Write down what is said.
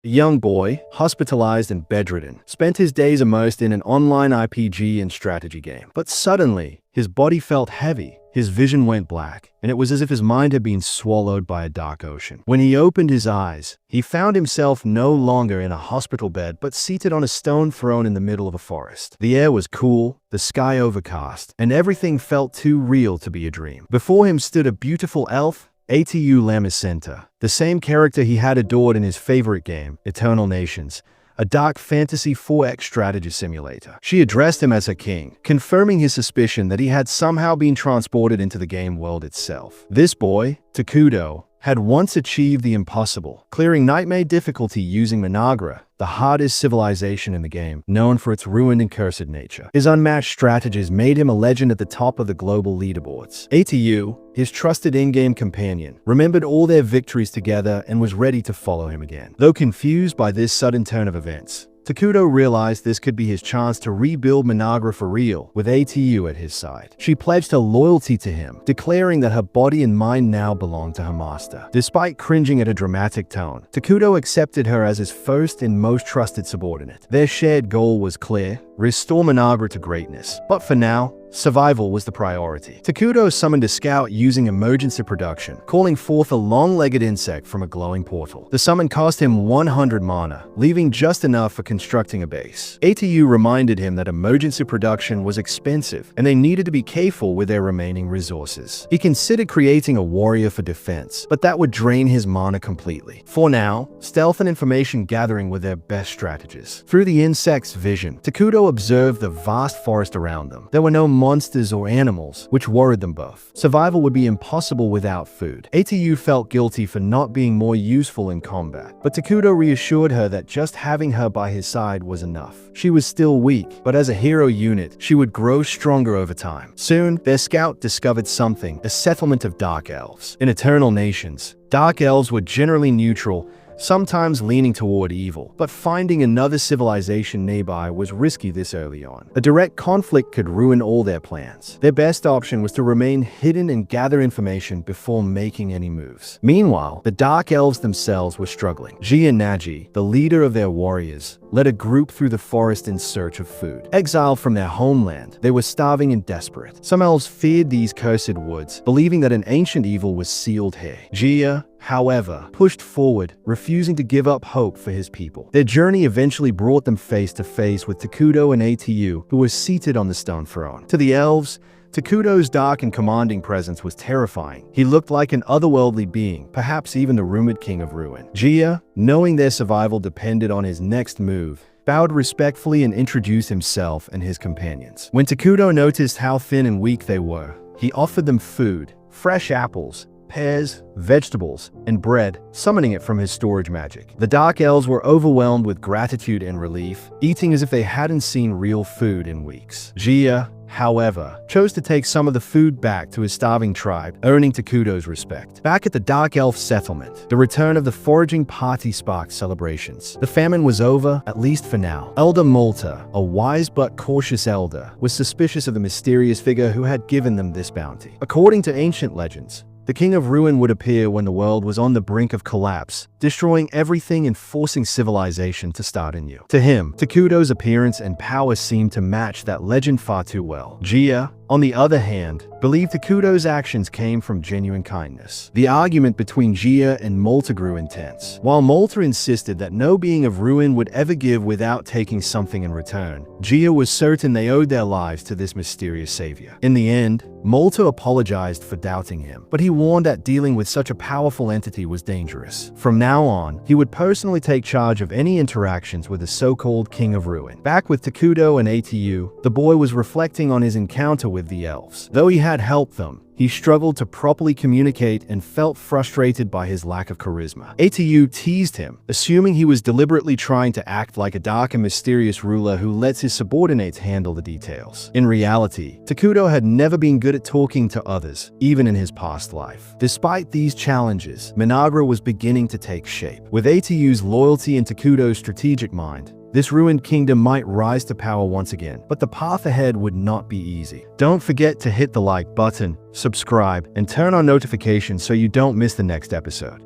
A young boy, hospitalized and bedridden, spent his days immersed in an online RPG and strategy game. But suddenly, his body felt heavy, his vision went black, and it was as if his mind had been swallowed by a dark ocean. When he opened his eyes, he found himself no longer in a hospital bed, but seated on a stone throne in the middle of a forest. The air was cool, the sky overcast, and everything felt too real to be a dream. Before him stood a beautiful elf, Atu Lamacenta, the same character he had adored in his favorite game, Eternal Nations, a dark fantasy 4X strategy simulator. She addressed him as her king, confirming his suspicion that he had somehow been transported into the game world itself. This boy, Takudo, had once achieved the impossible, clearing nightmare difficulty using Managra, the hardest civilization in the game, known for its ruined and cursed nature. His unmatched strategies made him a legend at the top of the global leaderboards. Atu, his trusted in-game companion, remembered all their victories together and was ready to follow him again. Though confused by this sudden turn of events, Takudo realized this could be his chance to rebuild Managra for real, with Atu at his side. She pledged her loyalty to him, declaring that her body and mind now belonged to her master. Despite cringing at her dramatic tone, Takudo accepted her as his first and most trusted subordinate. Their shared goal was clear: restore Managra to greatness. But for now, survival was the priority. Takudo summoned a scout using emergency production, calling forth a long-legged insect from a glowing portal. The summon cost him 100 mana, leaving just enough for constructing a base. Atu reminded him that emergency production was expensive, and they needed to be careful with their remaining resources. He considered creating a warrior for defense, but that would drain his mana completely. For now, stealth and information gathering were their best strategies. Through the insect's vision, Takudo observed the vast forest around them. There were no monsters or animals, which worried them both. Survival would be impossible without food. Atu felt guilty for not being more useful in combat, but Takudo reassured her that just having her by his side was enough. She was still weak, but as a hero unit, she would grow stronger over time. Soon, their scout discovered something: a settlement of Dark Elves. In Eternal Nations, Dark Elves were generally neutral, sometimes leaning toward evil, but finding another civilization nearby was risky this early on. A direct conflict could ruin all their plans. Their best option was to remain hidden and gather information before making any moves. Meanwhile, the Dark Elves themselves were struggling. Jia Naji, the leader of their warriors, led a group through the forest in search of food. Exiled from their homeland, they were starving and desperate. Some elves feared these cursed woods, believing that an ancient evil was sealed here. Jia, however, pushed forward, refusing to give up hope for his people. Their journey eventually brought them face to face with Takudo and Atu, who were seated on the stone throne. To the elves, Takudo's dark and commanding presence was terrifying. He looked like an otherworldly being, perhaps even the rumored king of ruin. Jia, knowing their survival depended on his next move, bowed respectfully and introduced himself and his companions. When Takudo noticed how thin and weak they were, he offered them food: fresh apples, pears, vegetables, and bread, summoning it from his storage magic. The Dark Elves were overwhelmed with gratitude and relief, eating as if they hadn't seen real food in weeks. Jia, however, chose to take some of the food back to his starving tribe, earning Takudo's respect. Back at the Dark Elf settlement, the return of the foraging party sparked celebrations. The famine was over, at least for now. Elder Malta, a wise but cautious elder, was suspicious of the mysterious figure who had given them this bounty. According to ancient legends, the King of Ruin would appear when the world was on the brink of collapse, destroying everything and forcing civilization to start anew. To him, Takudo's appearance and power seemed to match that legend far too well. Jia, on the other hand, believed Takudo's actions came from genuine kindness. The argument between Jia and Malta grew intense. While Malta insisted that no being of ruin would ever give without taking something in return, Jia was certain they owed their lives to this mysterious savior. In the end, Malta apologized for doubting him, but he warned that dealing with such a powerful entity was dangerous. From now on, he would personally take charge of any interactions with the so-called King of Ruin. Back with Takudo and Atu, the boy was reflecting on his encounter with the elves. Though he had helped them, he struggled to properly communicate and felt frustrated by his lack of charisma. Atu teased him, assuming he was deliberately trying to act like a dark and mysterious ruler who lets his subordinates handle the details. In reality, Takudo had never been good at talking to others, even in his past life. Despite these challenges, Managra was beginning to take shape. With Atu's loyalty and Takudo's strategic mind, this ruined kingdom might rise to power once again, but the path ahead would not be easy. Don't forget to hit the like button, subscribe, and turn on notifications so you don't miss the next episode.